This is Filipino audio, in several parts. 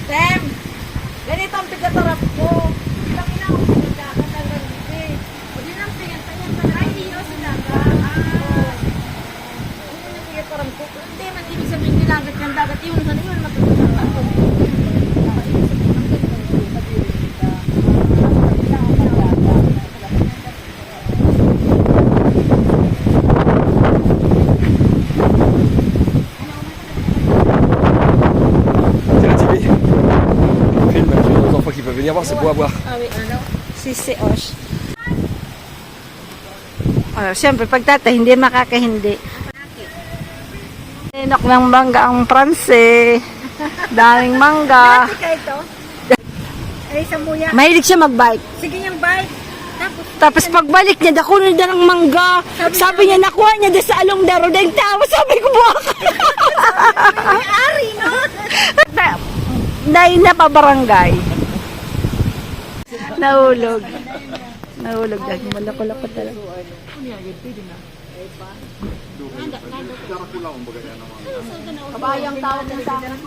Tem, ganito ang pigatarap ko. Ilang ina ako pinagdagat ang ganito. O di lang pinagdagat na ay hino sinaga. Ano yung pigatarap ko? Hindi man ibig sabihin nilagat ng dagat. Iyon sa yun matutunan ako. Venir voir, c'est beau à voir. Ah, wait, ano? Si Osh. Siyempre, pag tatay, hindi makakahindi. Inok ng mangga ang Pranse. Daming mangga. Dati ka ito? Ay, sa muya. Mahilig siya mag-bike. Sige yung bike. Tapos pagbalik niya, dakunin niya ng mangga. Sabi niya, nakuha niya doon sa along daro. Dahil tawa, sabi ko, buwak. Ari, no? Dahil na pa barangay. Nahulog. Nahulog dahil. Malako-lako talaga. Kabayang tawag ng sa akin.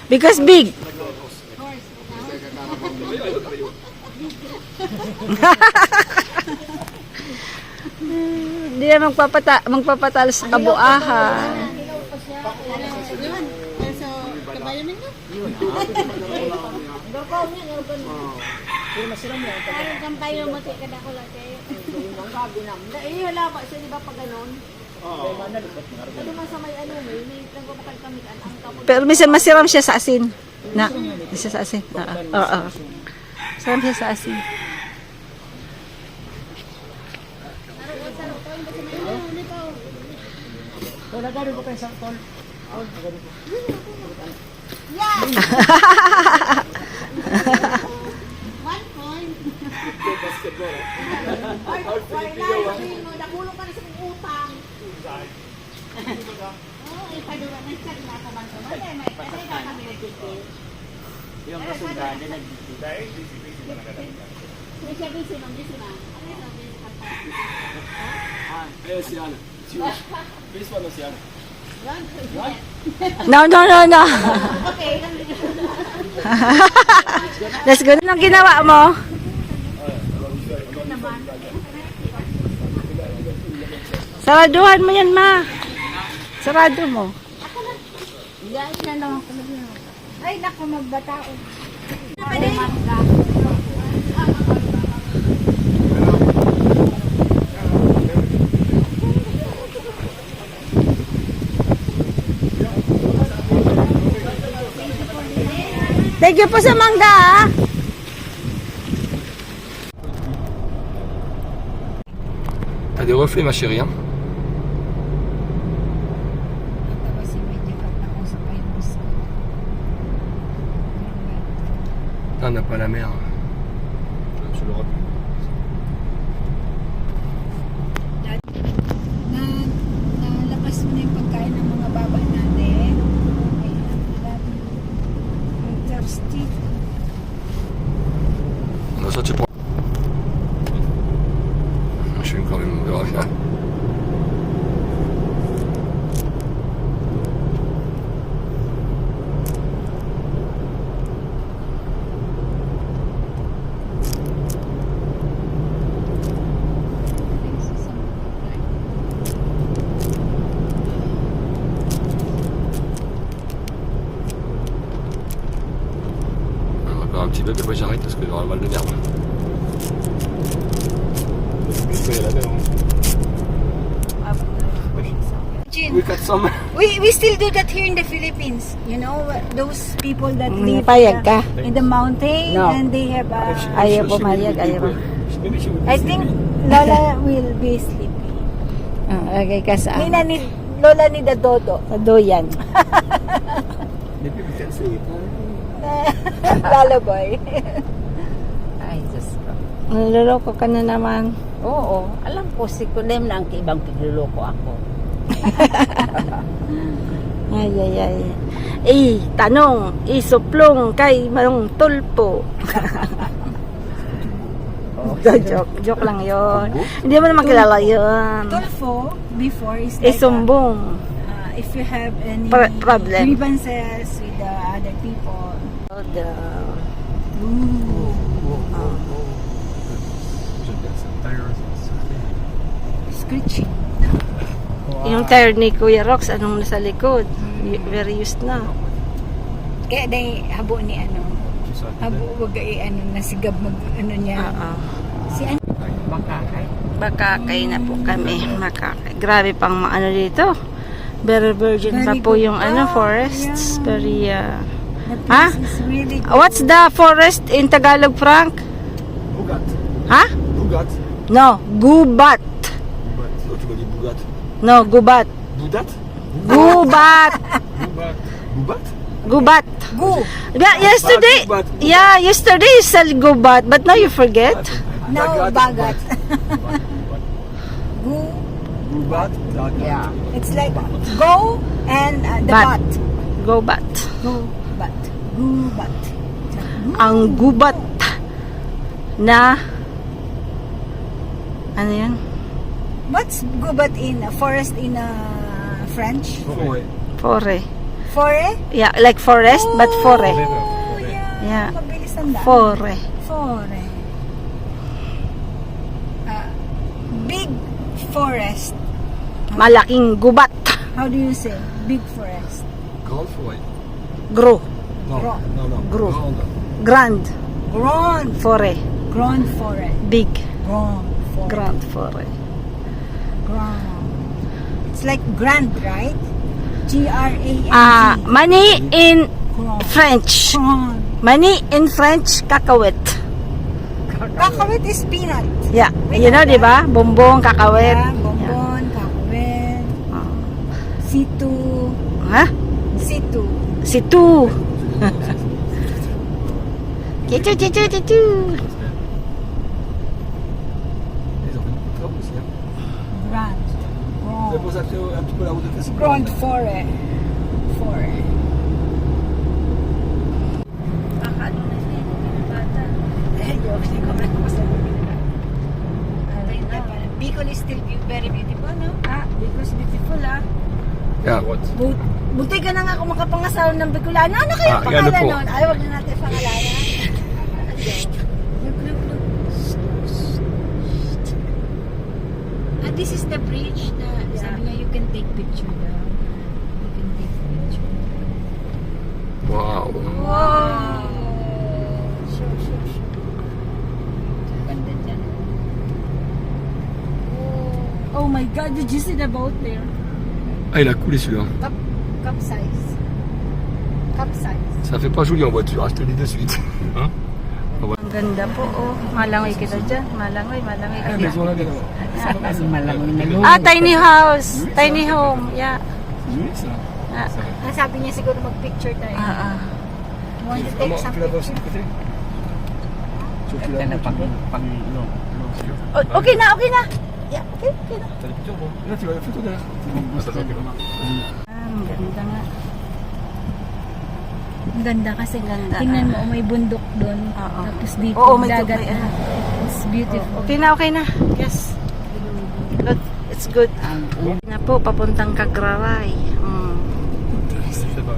Because big. Hindi na magpapatalo sa kabuahan. Pero minsan masiram siya sa asin. Na, siya sa asin. Oo. Siram siya sa asin. No. Let's go. Anong ginawa mo? Saraduhan mo yan, ma. Sarado mo. Ay, naku, magbatao. Thank you po sa mangga, ah. T'as des reflets, ma chérie. Hein? Là, on n'a pas la mer. Tu l'auras. Nalakas mo na yung pagkain ng mga baba natin. I'm thirsty. Non, ça, tu prends. Je suis quand même. On verra bien. Encore un petit peu, puis après j'arrête parce que j'aurai mal de nerfs. Oui, 400. We still do that here in the Philippines. You know, those people that live Payag ka? in the mountain No. and they have Ayaw pumayag, ayaw. I think Lola will be sleepy. Lagay ka sa Nina ni Lola ni Dodo. sa doyan. Lullaboy. Ay, Diyos ko. Naluloko ka na naman. Oo, alam ko si Kulem na ang ibang pigluloko ako. Ay. Tanong, isuplong kay Manong Tulpo. Joke lang yun. Hindi mo naman kilala yun. Tulfo, before, is Eh, like sumbong. if you have any Problem. grievances with the other people. Screeching. Yung tire ni Kuya Rox, anong nasa likod? Very used na. Kaya dahil habo ni ano, habo wag ano, nasigab mag ano niya. Si ano? Makakay na po kami. Makakay. Grabe pang ano dito. Very virgin pa Very po good. yung forests. Yeah. Very, The place Ha? is really good. what's the forest in Tagalog, Frank? Bugat. Ha? Bugat. No, gubat. Bugat. Oh, tu m'as dit Bugat. No, gubat. Budat? Gubat. Bubat. Bubat? Gubat. Gu. Yeah, yesterday. Gubat. Yeah, yesterday you said gubat, but now you forget. No, bagat. Gu. Bubat. Yeah. It's like go and the Bat. bat. Gubat. Go bat. Gu bat. Ang gubat na ano yan? What's gubat in forest in French? Forêt. Fore. Fore? Yeah, like forest, but fore. Oh, yeah. Yeah. Mabilis ang daan. Fore. Fore. Big forest. Malaking gubat. How do you say? Big forest. Grande forêt. Gro. Non, Gros. non, non. Gros. Grande. Grand. Grand. Fore. Grand forest. Big. Grand forest. Grand fore. Grand. It's like grand, right? G-R-A-N-D. Money in Grand. French. Grand. Money in French, kakawit. Kakawit is peanut. Yeah. You know, di ba? Bumbong, kakawit. Yeah, bonbon, kakawit. Ah. Situ. Ha? Situ. Situ. Cicu, cicu, cicu. Ils ont fait beaucoup de travaux aussi. Hein. Grand. C'est pour ça que un petit peu la route de Cassis. Grand forest. Forest. Bicol is still very beautiful, no? Bicol is beautiful, Yeah. Buti ka na nga kung makapangasawa ng Bicolano. Ano kayo Ah, pangalan ano po? nun? Ay, wag na natin pangalanan. This is the bridge na sabi nga you can take picture daw. You can take picture. Wow. Wow! Sure. Ganda dyan. Oh my God, did you see the boat there? Ah, il a coulé celui-là. Cup size. Cup size. Ça fait pas joli en voiture, je te le dis de suite. Hein? Ang ganda po, oh. Malangoy kita dyan. Malangoy La kita. maison là, bien là-bas. Tiny house. Tiny home. Yeah. C'est joli ça. Sabi niya siguro mag-picture tayo. Want to take Comment some tu l'as pas aussi picture? de côté? Tu l'as pas Okay na, okay na. Yeah, okay na. T'as des pictures, bon. Là, tu vas la photo derrière. Ang ganda nga. Ang ganda kasi Ganda. tingnan mo, may bundok doon. Oo. Tapos dito, Oo, may dagat tubig, na. It's beautiful. Okay na. Yes. Good. It's good. Na po, papuntang Kagraray.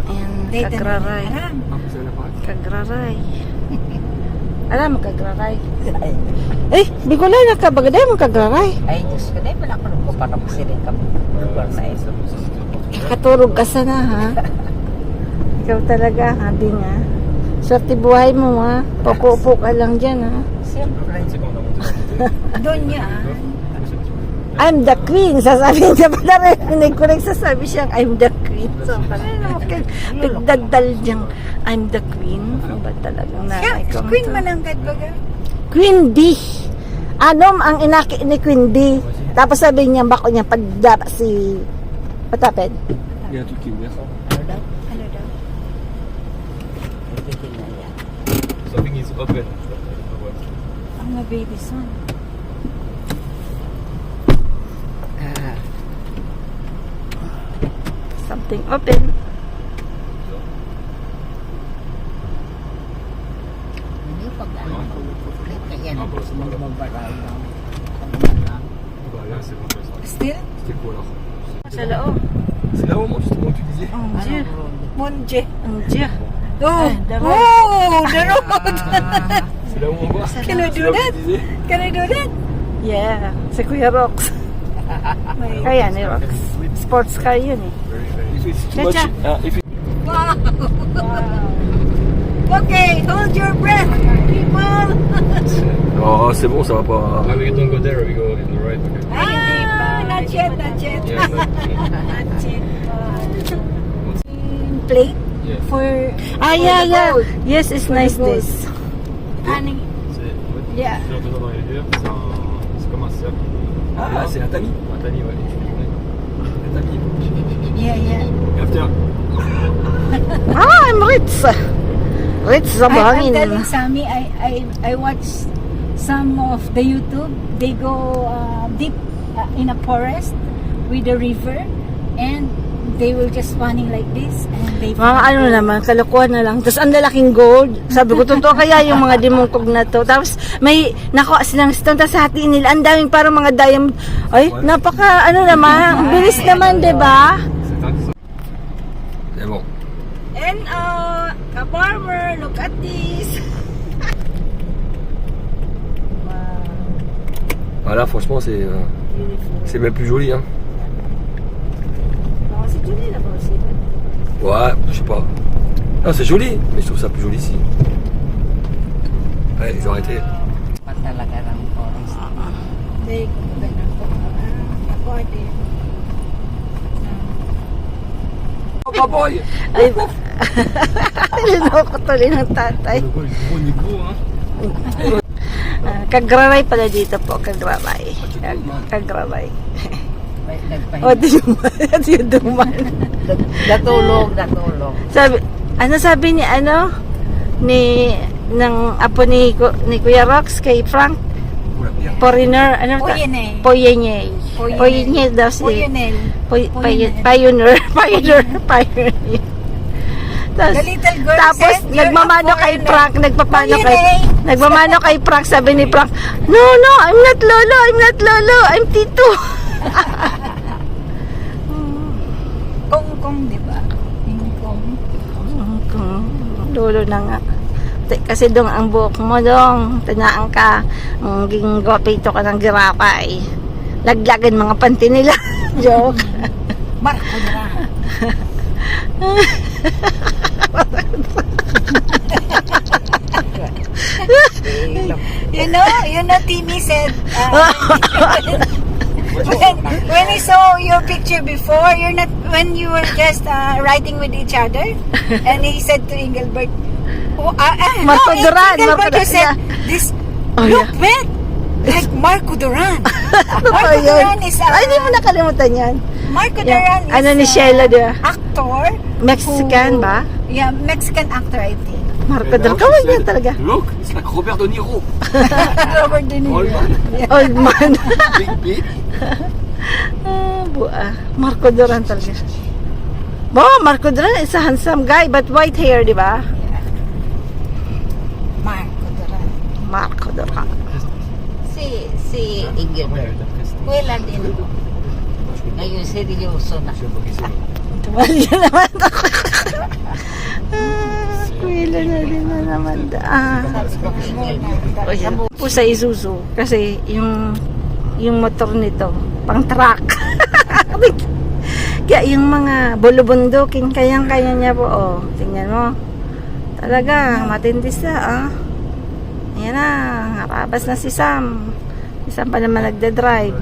Ayan, Date Kagraray. Aram. Kagraray. Alam mo, Kagraray. Eh, di ko lang nakabagaday mo, Kagraray. Ay, Diyos ko, dahil wala ko nung ko para masirin ka mo. Lugar na ito. Katurog ka sana, ha? Ikaw talaga, habi nga. Swerte buhay mo, ha? Upo-upo ka lang dyan, ha? Siyempre. Doon yan. I'm the queen. Sasabihin niya pa na rin. Ko rin sasabi siya, I'm the queen. So, parang pagdagdal niyang, I'm the queen. Ano ba talagang nanay ko? Queen Mananggad baga. Queen D. Anom ang inaki ni Queen D. Tapos sabi niya, bako niya, pagdaba si... What happened? Il y a un truc qui est ouvert. Ano daw? Ano daw? Hindi na yan. Something is open. Ang baby son. Something open. Hindi pag ano, complete na yan. Sa loob. C'est là au moment justement où tu disais. Mon Dieu. Mon Dieu. Mon Dieu. Oh, the oh, the road. C'est là où on voit. Can I do that? Tu disais. Can I do that? Yeah. Si Kuya Rox. Kaya ni Rox. Sports car yun eh. If it's too much, Chacha. if it, Wow. Okay, hold your breath, people. oh, c'est bon, ça va pas. we don't go there. We go in the right. Okay. Ah, not yet, not yet. Yeah, Not yet. Plate? yeah. For Yeah, the yeah. gold. Yes, it's nice gold. this. Honey. Yeah. C'est comme un cercle. Ah, c'est un tamis. Un tamis, ouais. Un tamis. Yeah, yeah. After. I'm Ritz. Ritz sa I'm telling bangin. Sammy, I watch some of the YouTube. They go deep in a forest with the river, and they will just running like this, and they. Mga ano naman, kalokohan na lang. Tapos ang lalaking gold. Sabi ko, totoo kaya yung mga dimungkog na to. Tapos may nakuha silang stone. Tapos hatiin nila. Ang daming parang mga diamond. Ay, napaka ano naman. Ang bilis naman, diba? C'est bon. And a farmer, look at this. Voilà, franchement, c'est même plus joli, hein. Non, c'est joli là-bas aussi. Ouais, je sais pas. Non, c'est joli, mais je trouve ça plus joli ici. Ouais, ils ont arrêté. Talaga ng forest. They Baboy! Ay, linoko tuloy ng tatay. Gros niveau, hein. Kagraray pala dito po, kagraray. Kagraray. O, di duman. Datulog, datulog. Sabi ni ng apo ni Kuya Rox kay Frank, foreigner, Poyenay. Poyenay. Poyenay daw si Poyenay. Pioneer. The little girl Tapos said, "You're nagmamano a kay foreigner." Frank, Poyenay. nagmamano kay Frank, sabi ni Frank, no, I'm not lolo, I'm tito. Kong, di ba? Kong. Lolo na nga. Kasi dong ang buhok mo dong, tanaan ka, gingopito ka ng girapay. Laglagan mga panty nila. Joke. Marco na. You know, Timmy said, when he saw your picture before, when you were just writing with each other, and he said to Engelbert, Marco Duran, Engelbert Marco you said, Duran. this, Oh, look, yeah. man, like Marco Duran. Ano ba Marco yun? Duran is Ay, di mo nakalimutan yan. Marco Yan. Duran is Ano ni Sheila, di ba? actor. Mexican who- ba? Yeah, Mexican actor, I think. Marco Del. Kawan yan talaga. Look, it's like Robert De Niro. Robert De Niro. Old man. Old man. Big beat. Bua. Marco Duran talaga. Marco Duran is a handsome guy but white hair, di ba? Marco Duran. Marco Duran. Si Engelbert. Wala din. Ngayon, seryoso na. Tumali na naman ako. Kuwila na rin na naman. Po sa Isuzu kasi yung motor nito pang truck. Kaya yung mga bulubundukin kayang-kaya niya po. Oh, tingnan mo. Talaga, matindi siya. Ayan na, harabas na si Sam. Si Sam pa naman nagde-drive.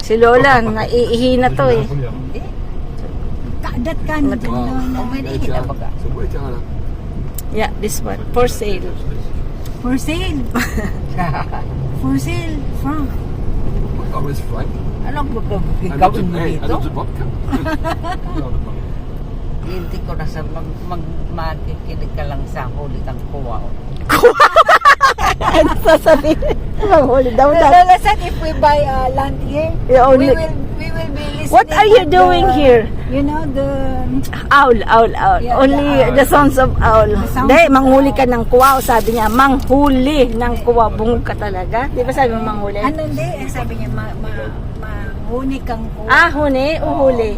Si Lola, naiihi na to eh. That kind of C'est beau les terrains là. Yeah, this one. For sale. For sale. For sale. From. Oh, it's Frank. Anong I gagawin mo don't dito? do vodka. Hindi ko na sa magkikinig ka lang sa huli kang kuwaw. Ano sasabihin? Mahuli daw na. Lola said if we buy land here, Yeah, we only- will be listening. What are you at doing here? You know, the Owl. Yeah, Only the owl. the sounds of owl. sounds Hindi, of manghuli owl. ka ng kuwaw. Sabi niya, manghuli ng kuwaw. Bungog ka talaga. Di ba sabi mo manghuli? ano hindi, sabi niya, manghuli Huni kang kuha. Ah, huni o huli?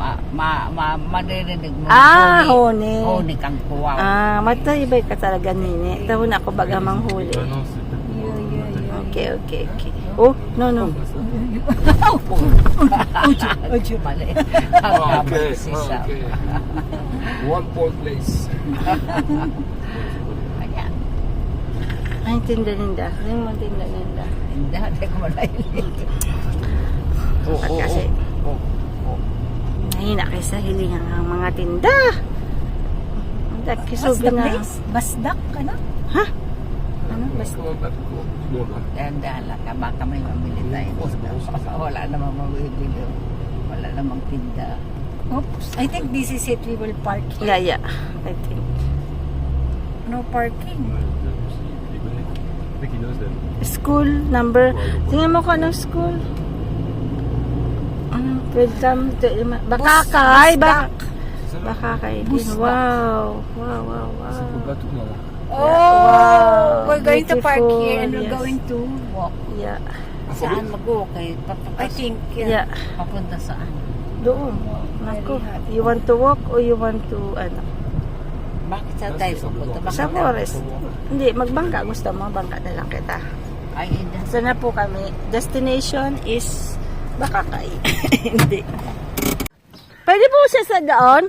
Maririnig mo. Ah, huni. Huni kang kuha. Ah, matayibay ka talaga, nini. Daw na ako bagamang huli. Ah non, c'est Okay. Oh, no. Ocho, mali. Ah, Ang okay. si Ah, Sam. okay. 1 point place. Ayan. Ay, tinda-ninda. Yung mga tinda-ninda. Hindi, hindi ko malaili. At kasi, mahina kayo sa hilingan ng mga tinda. Ang What's kisubi the na. place? Basdak ka na? Ano? Basta. Dahan-dahan lang ka. Baka may mamili tayo. Wala namang mabibili. Wala namang tinda. Oops. I think this is it. We will park here. Yeah. I think. No parking. Qui knows them. School number. Tingnan mo ko anong school. Welcome to Bakakay. Bakakay din. Wow. Bateau, non. Oh, Wow, we're going to park beautiful, here and we're yes. going to walk. Yeah. Saan mag-walkay? I think, Yeah. Papunta saan? Doon. Naku. You want to walk or you want to ano? Bakit saan tayo pupunta? Baka Sa forest. Hindi, magbangka. Gusto mo, bangka na lang kita. Ay, hindi. Sana po kami. Destination is Bakakay. Hindi. Pwede po siya sa doon?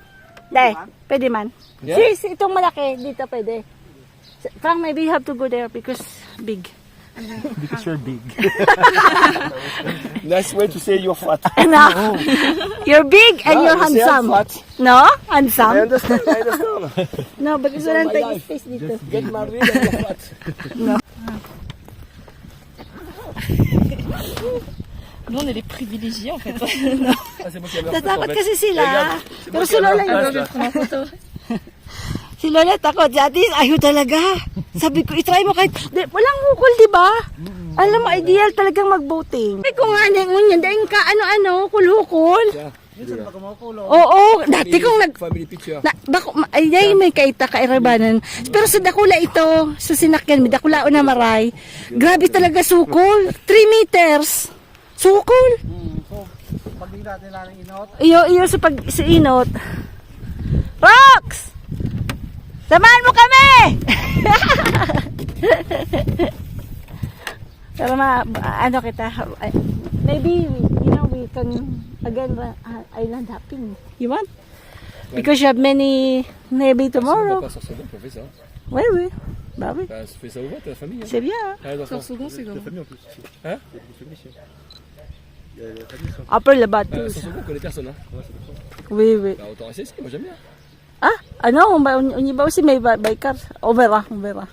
Dahil, pwede man. Yeah. Sis, itong malaki. Dito pwede. Frank, maybe you have to go there because big. Because you're big. Nice way to say you're fat. No. You're big and you're you say handsome. I'm fat. No? I Handsome? understand. No, because walang tayo space dito. Get married and you're fat. Nous, on est les privilégiés, en fait. Ah, c'est moi qui ai la Tatakot photo, en fait. kasi sila. Regarde, c'est Pero moi si qui ai la Lola place, yun. là. Si Lola takot. Si Atis, ayaw talaga. Sabi ko, itry mo kahit, walang hukol, di ba? Alam mo, ideal talagang mag-boating. Ay, kung nga, ngunyan, dahil ka, ano, kulhukol. Oo, dati kong Family picture. ay, may kaita kairabanan. Pero sa dakula ito, sa sinakyan, may dakula o na maray. Grabe talaga sukol. 3 meters. Sukol. Pag hindi natin lang inot, Iyo sa inot. Rox! Samahan mo kami! Pero ano kita, maybe, we can again island hopping. You want? Because you have many, maybe tomorrow. On va pas sur Sogon, on fait ça. Oui. Bah oui. Bah, fais ça où t'as la famille. Hein. C'est bien. Ah, dans Sur Sogon, c'est La comment? famille en plus. Hein Il y a beaucoup de familles ici. Il y a la famille sur Upper Labatos. Sur Sogon, on connaît personne. Hein. Ouais, c'est pour ça. Oui. Bah, autant rester ici, moi j'aime bien. Ah, ano, on ba si may biker? Overa. Ouais. Bah,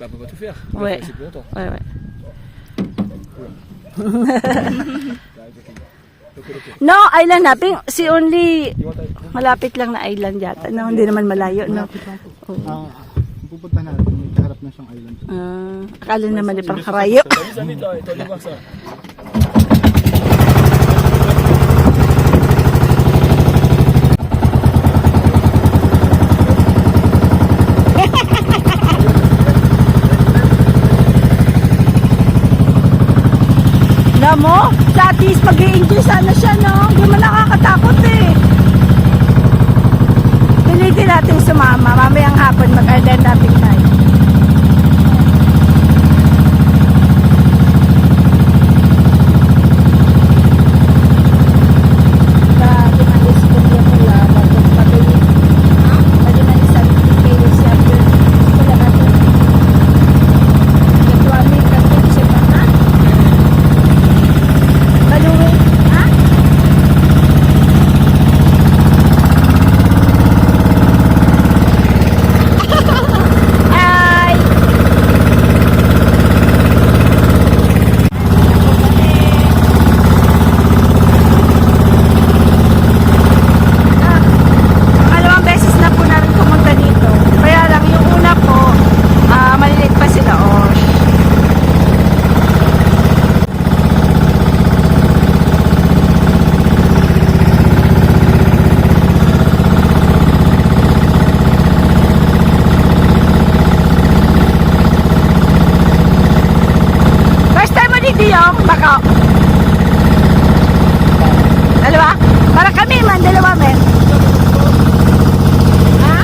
on peut pas tout faire. Ouais. C'est plus longtemps. Ouais. Okay. No, island hopping. Si only malapit lang na island yata. No, hindi naman malayo, no. pupunta natin, may kaharap na siyang island. Akala naman di parang karayo. T'as vu, Samy, t'as allé voir ça. Alam mo, sa atis mag-i-enjoy sana siya, no? Hindi man nakakatakot eh. Pilitin natin sumama. Mamayang hapon mag-island hopping tayo. Para kami man, dalawa men. Ha?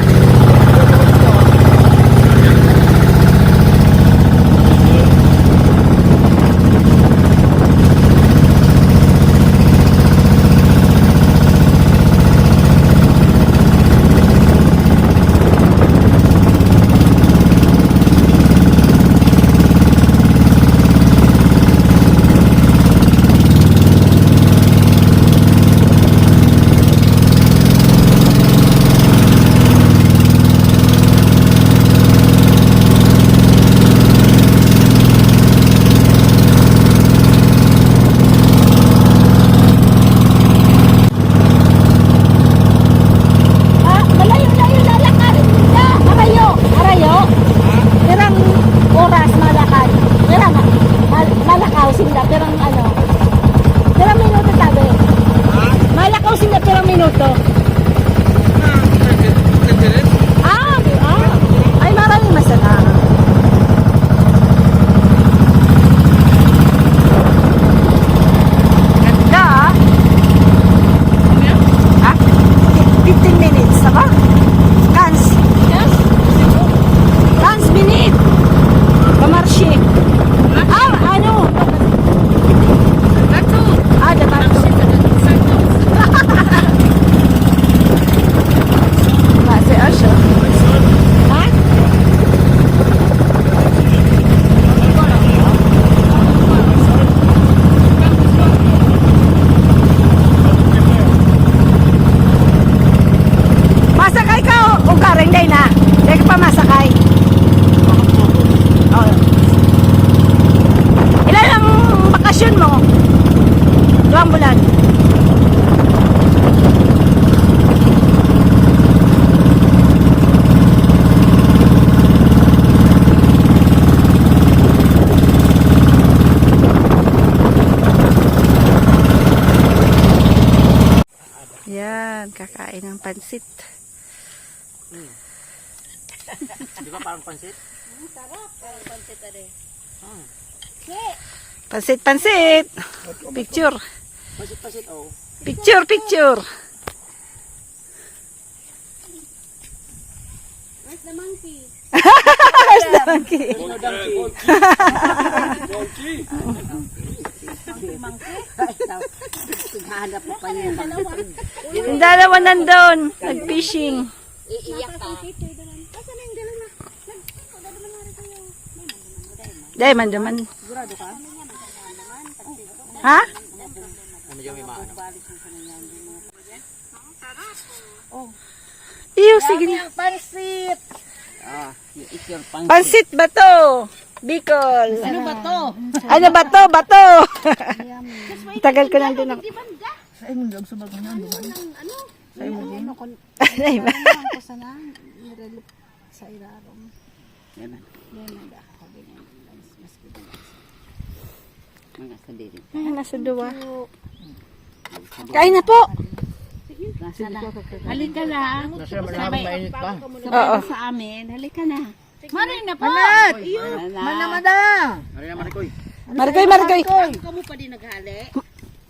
Malayo-layo lalakarin nila. Arayo. Pirang oras malakad. Pirang malakaw sila. Pirang ano. Pirang minuto tabi. Malakaw sila pirang minuto. Ay maraming masana. Ganda ah. Ha? 15 minutes, apa? Kans. Yes? Kans minute. Pamarsye. Ano? Bato. Da bato. Masih Asya. Ha? Masakay ka o garing day na? Hindi ka pa masakay. Oh. Ilan ang bakasyon mo? 2 bulan. Yan, kakain ng pansit. Di ba parang pansit? Pansit. Picture. Pansit, oh. Picture. Where's the monkey? Where's the monkey? Hanap mo pa niya. Yung dalawa nandun, nag-fishing. Iiyak ka. Asan na yung dalawa? Dahil man. Ha? Iyo, sige na. Pansit! It's your pang. Pansit ba to? Bicol. Ano ba to? Ano ba to? Bato. Tagal ko nandun ako. Ay ba? Mga kadiri. Ay, nasa duwa. Kain na po. Halika na. Mainit pa. Oo. Sa amin. Halika na. Maray na po. Marikoy. Kamu pa din naghali?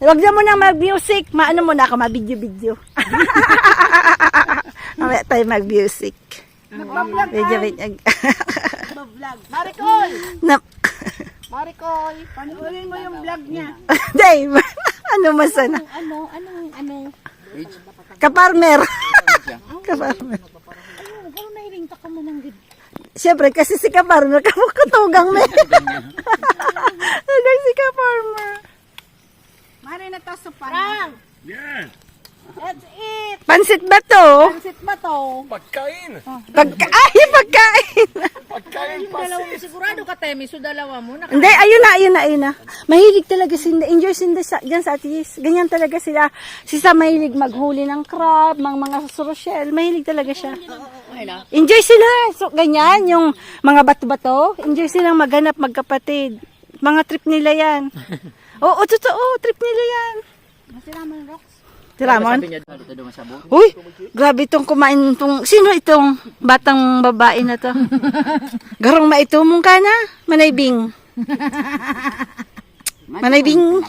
Huwag na muna mag-music. Maano muna ako, ma-video. Mamaya tayo mag-music. Medyo. Vlog. Marikoy! Na- Marikoy! Panuulin mo yung vlog niya. Dave, ano masana? Ano? Kaparmer. Kaparmer. Ano nahiling ka mo ng gid? Siyempre, kasi si Kaparmer, kamukutugang me. Ano si Kaparmer? Maray na to sa pan. Yeah. That's it! Pansit ba to? Pansit ba to? Pagkain. Pagkain! Pagkain Sigurado ka, Temi. So, dalawa mo. Hindi, ayun na. Mahilig talaga sila. Enjoy sila dyan sa Atis. Ganyan talaga sila. Si Sam mahilig maghuli ng crab, mga sorosyel. Mahilig talaga siya. Enjoy sila. So, ganyan, yung mga bato-bato. Enjoy silang maghanap, magkapatid. Mga trip nila yan. Oo, totoo. Trip nila yan. Si Ramon? Uy, grabe itong kumain. Sino itong batang babae na to? Garong maitumong ka na. Manaybing. Manaybing.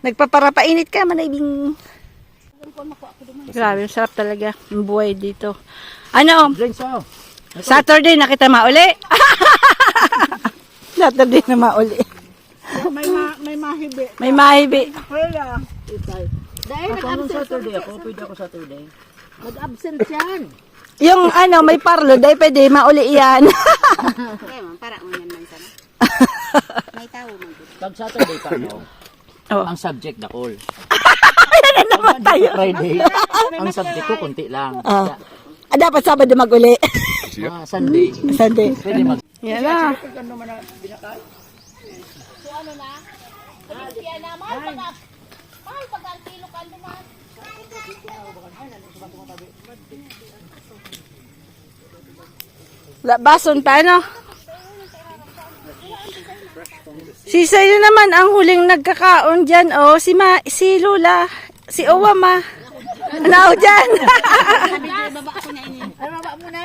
Nagpaparapainit ka, Manaybing. Grabe, sarap talaga ang buhay dito. Ano, Drinks oh. Saturday na kita mauli. Saturday na mauli. May mahibi. May mahibi. Dahil Ako Saturday ako, pwede ako Saturday. nag-absent yan. Yung ano, may parlo, dahil pwede mauli yan. Okay, man, para mo yan man sana. May tao man. Pag Saturday pa no, Oh. ang subject dakol. Yan naman tayo. Friday, ang subject ko konti lang. Ah. Dapat Sabado maguli. Sunday, Sunday. pwede mag... Yan na. Bason pa, ano? Si Sayo naman ang huling nagkakaon dyan, oh. Si Lula. Si Owa, ma. Ano dyan? Baba muna.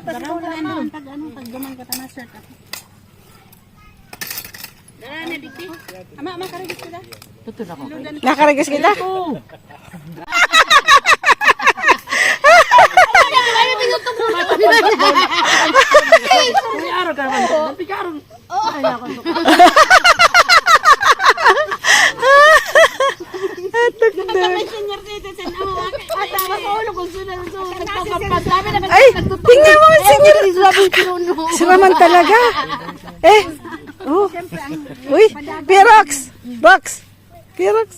Tapos muna nandun. Pag duman ka na shirt. Dara na, Dikti. Ama, makarigit ka na. Tutun ako. Nakaragas kita? Araw ka naman. Pikaron. Ay, tingnan mo, senior. Sila man talaga. Eh, oh. Uy, Pirox. Box. Pirox.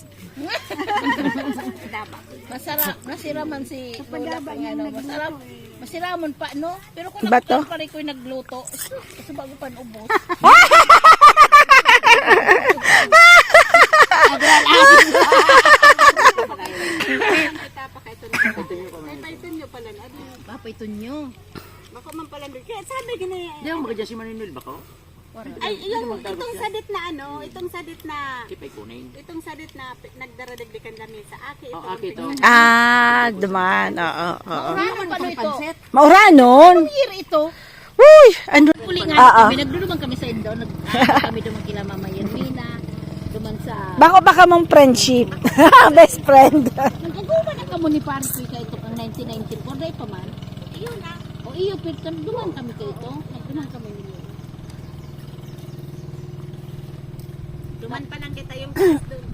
Masarap. Nasira man si Lola pang ano. Masarap. Masira man pa, no? Pero kung Bato? pa rin ko'y nagluto, kasi bago pa ubos. Papaiton nyo. Bako man pala doon. Kaya sabi ganyan. Di ako makadya si Manuel ba ko? Ay, itong sadit na ano, itong sadit na, Kipay kunin. itong sadit na nagdaradagdikan kami sa aki. Oh, aki to. Ah, duman. Oo, oo. Ano pa ito? Mauranon. Year ito. Uy, ano? Uli Oo. nga kami, nagdulungan kami sa Indo. Kami duman kila Mama Yermina. Duman sa... Baka mong friendship. Best friend. Nagkagawa na kamo ni Parky ka ito ang 1994. Dahil pa man. Iyo na. O iyo, pero duman kami ka ito. Nagduman kami nila. Duman pa lang kita yung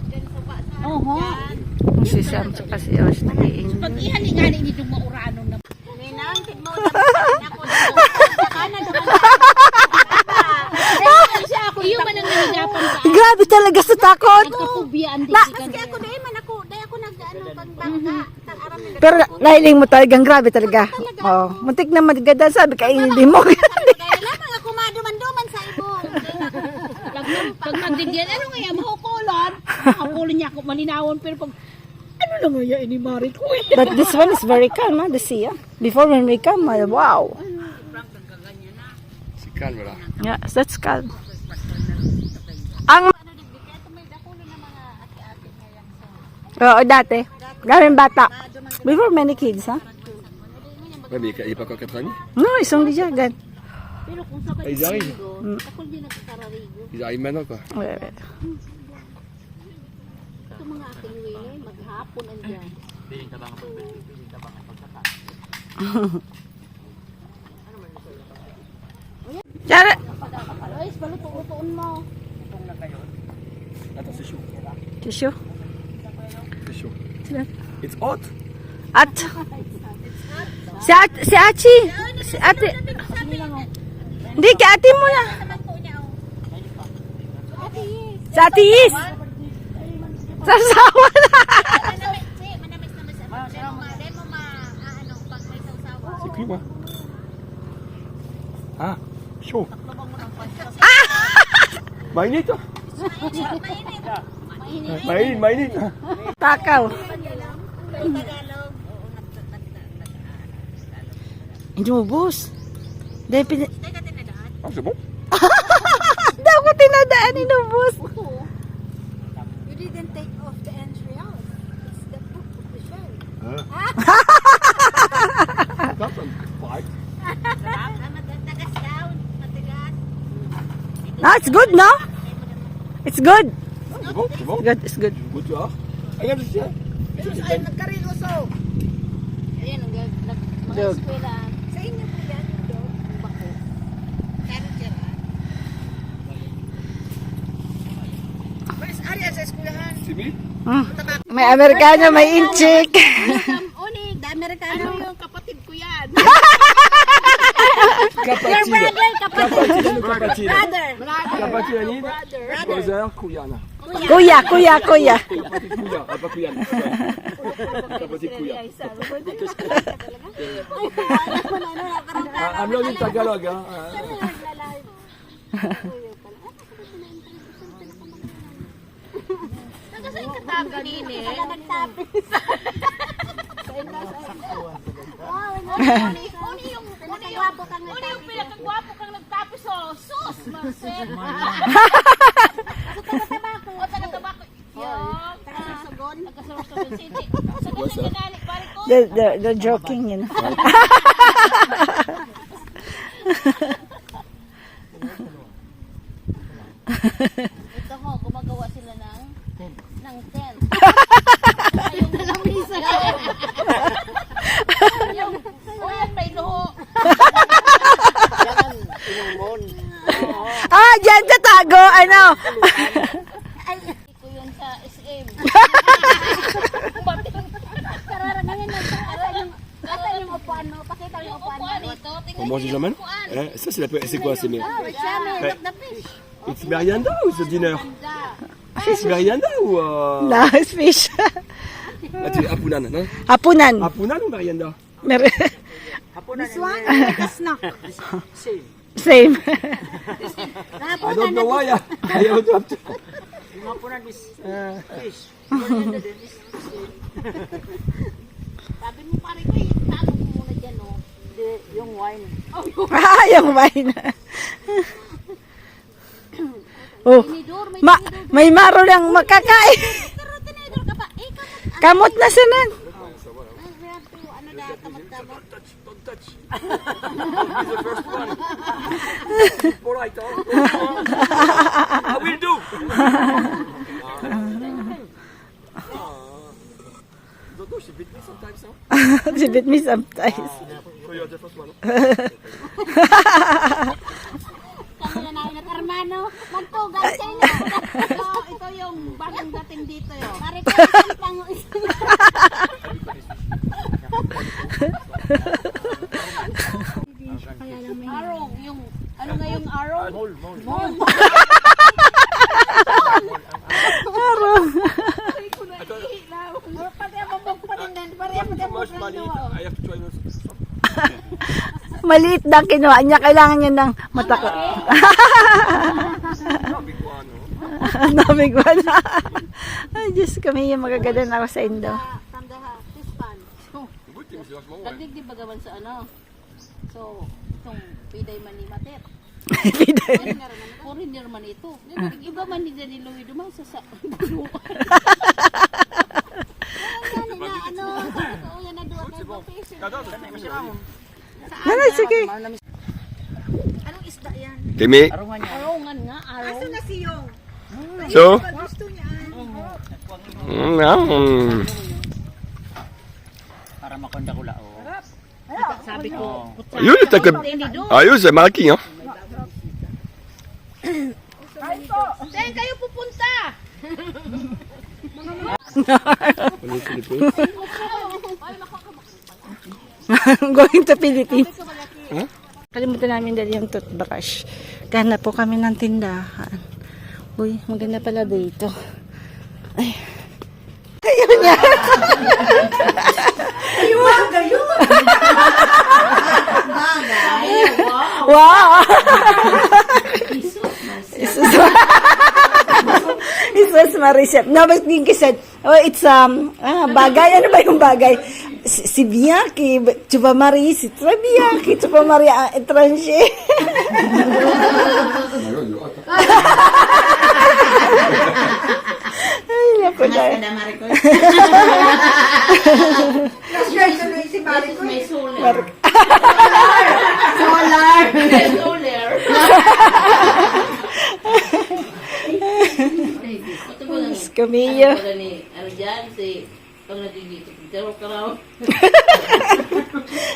dyan sa basa. Oo. Si Sam tsaka si Osh nakiin. Pag ihali-gali ni itong mauranon na. Ninang, tigmo na ako. Kana duman iyo man ang nahirapan ka. Grabe talaga sa takot. Nagkapubya ang Na- disikan. Kasi ako dahil man ako nag-ano pagbangka. Tang-aram nila. Pero nahiling mo talagang grabe talaga. Oh, muntik na maganda sabi kainin mo. Kaya lamang ako maduman-duman sa ibong. Pag magdigyan, ano nga yan, mahukulon. Mahukulon niya ako malinawon. Pero pag, ano lang nga yan, inimari ko. But this one is very calm, the sea. Before when we come, wow. Si calme là. Yeah, that's calm. Ang Oo, dati. Galing bata. Before many kids, ha? Ouais, mais il est pas encore 4 ans. No, isang di jagan. Pero kung sabay Ils arrivent. ako din nagkararigo. Ils arrivent maintenant quoi. Ito mga aking wilay, maghapon andyan. Tara. Guys, baluto-lutoon mo. Attends, c'est chaud. Tissue. C'est chaud. It's hot. At si Achi. Si ate. Hindi, kay ate mo na. Si ate Yis. Sa sawa na. C'est cuit moi. Ah, chaud. Mainit ah. Mainit. Takaw. Inubos. Dahil pin... Ah, c'est bon. Daw ko tinadaan, inubos. You didn't take off the entry out. It's the book of the show. That's fine. Matagas daw. Matagas. No, it's good, no? It's good. C'est bon, c'est bon. Good, it's good. Good, tu vois. Regarde ici. Ay, nagkariloso. Dog. Sa inyo po yan, dog. Bako. Kano tira? Where's Arya sa eskwelahan? May Amerikano, may inchik. Unig, the Americano. Ano yung kapatid ko yan? Brother. Brother, Kuyana. Kuya, kuya, kuya. Kuya, apa Kuyana? I'm learning Tagalog, ah. Nagkasay ka tagalin eh. Nagtapis. Uni yung pinakagwapo kang nagtapis oh. Sus, Marcel. Taga-tabako. O, taga-tabako. Yung. Taga-sugon. Taga-sugon City. Sagot sa kanali, pare ko. The joking, yun. Ito ho, gumagawa sila ng tent. Yung lamisa. Yung, o yan, may luho. Ah, dyan sa tago, ano? Iko yun sa SM. Kararagayan na sa asan yung upuan mo? Pakita yung upuan mo. On mange jamais? Ça, c'est quoi? C'est Look the fish. It's merienda ou c'est dîner? C'est merienda ou... Nice fish. Apunan, non? Hapunan. Apunan ou merienda? This one, like a snack. Same. I don't know why. I don't have to. Sabi mo pare ko, tago mo muna dyan, oh. Yung wine. Ah, yung wine. Oh, may maro lang makakain. Pero tinidor ka pa. Eh, Kamot na sinan. ano na, tamad-tamad. Don't touch. He's the first one. Polite, huh? I will do. Don't know, she beat me sometimes, huh? She beat me sometimes. So you're the first one. Kami na namin at hermano. Magtugan sa inyo. Ito yung bagong dating dito, yun. Pare ko, isang pango. Arong, yung, ano nga yung arong? Mole. Arong. Pati ang mabog pa rin din. Pati ang mabog pa rin din. I have to try this. Maliit na kinuha niya. Kailangan niya ng matako. Big one, no? Namig wala. Ay, Diyos kami yung magaganda na ako sa Indo. From the fish pan. Good thing is just more. Dagdig di bagaman sa ano. So, itong piday man ni Matet. Foreigner man ito. Iba man ni Danny Louie duman sa bulo. Yan na ano. Oo, yan na duwa kayo fishing. Ano, sige. Anong isda yan? Kimi. Arongan nga, arong. Aso na siyong? So? Gusto niya. Para makonda ko lao. Sabi ko, Ayun, ayun, c'est marqué, hein? saan kayo pupunta? Going to Philippines. Kalimutan namin dali yung toothbrush. Kaya po kami ng tindahan. Uy, maganda pala dito. Ay. Ayun niya. Ayun. Wow. Isus Marisette. No, but Pinky said, oh, it's, bagay. Ano ba yung bagay? Si Bianchi, Chupa Marie, si Bianchi, Chupa Maria, étranger. Ay, naku na. May solar. Solar. Camilla. Ano dyan, si pag nagigito, karaw-karaw.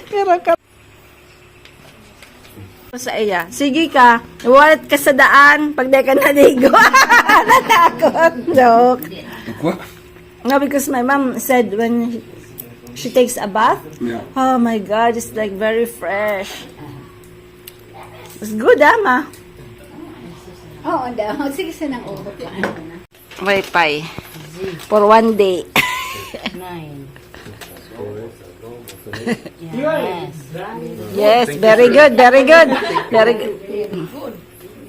Kira-kira. Sa iya. Sige ka. Iwalat ka sa daan pag di ka naligo. Natakot. Joke. Quoi? No, because my mom said when she takes a bath, Yeah. oh my God, it's like very fresh. It's good, ma. Oo, sige sa nang ubo pa. Wi-Fi. For one day. 9. Yes, very good, very good. Very good.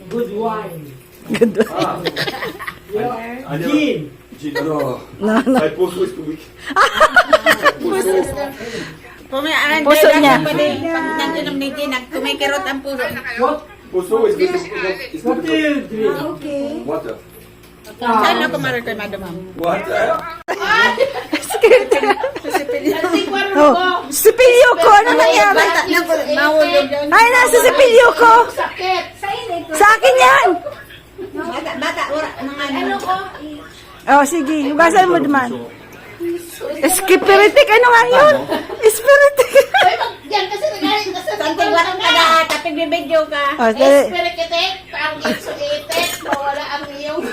Good wine. Good one. Gin. No. No, no. Ay, puso is tubig. Puso niya. Kumikirot ang puso. What? Puso is What do you drink? Water. Saan ako marito, madam? Water? Oh, sipilyo ko. Ano nangyari? Ay, nasa sipilyo ko. Sa akin yan. Bata, ano ko? Oh, sige. Hugasan mo naman. Spiritic. Ano nga yun? Spiritic. Yan kasi nagaling ka sa santing warang ka na, tapig bibidyo ka. Oh, dali. Espirikitik, ang isuitik, mawala ang iyong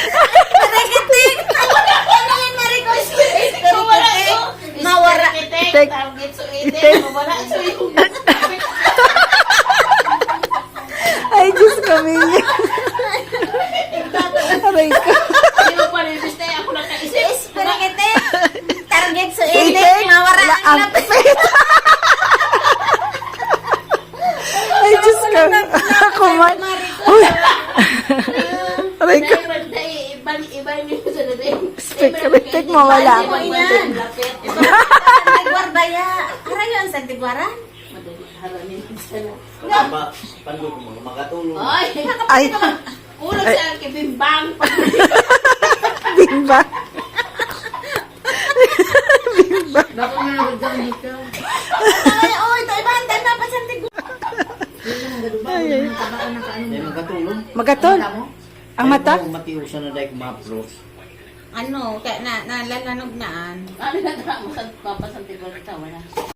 Espirikitik! Wala ko na yung nariko, espirikitik, mawala espirikitik, ang isuitik, mawala sa iyong Ay, Diyos kami niya. Aray ko. Hindi mo pa rin, basta ako lang kaisip. Espirikitik, target sa itik, Itik. mawala ang lapit. Ay, Diyos kami. Ako man. Uy. Aray ko. Iba niyo sa dating. Spiritic mawala. Santigwar baya. Aray yun, santigwaran? Pandog mo, makatulong. Ay, Ay. ulo sa kibimbang. Bimba. Oy, tayo ba? Handa na pa santigwar. May makatulong. Magatol. Ang mata? Kung matiusan na dahil kumapros. Ano, kaya na, nalalanog naan. Ano na mo sa papasantigwar ito, wala.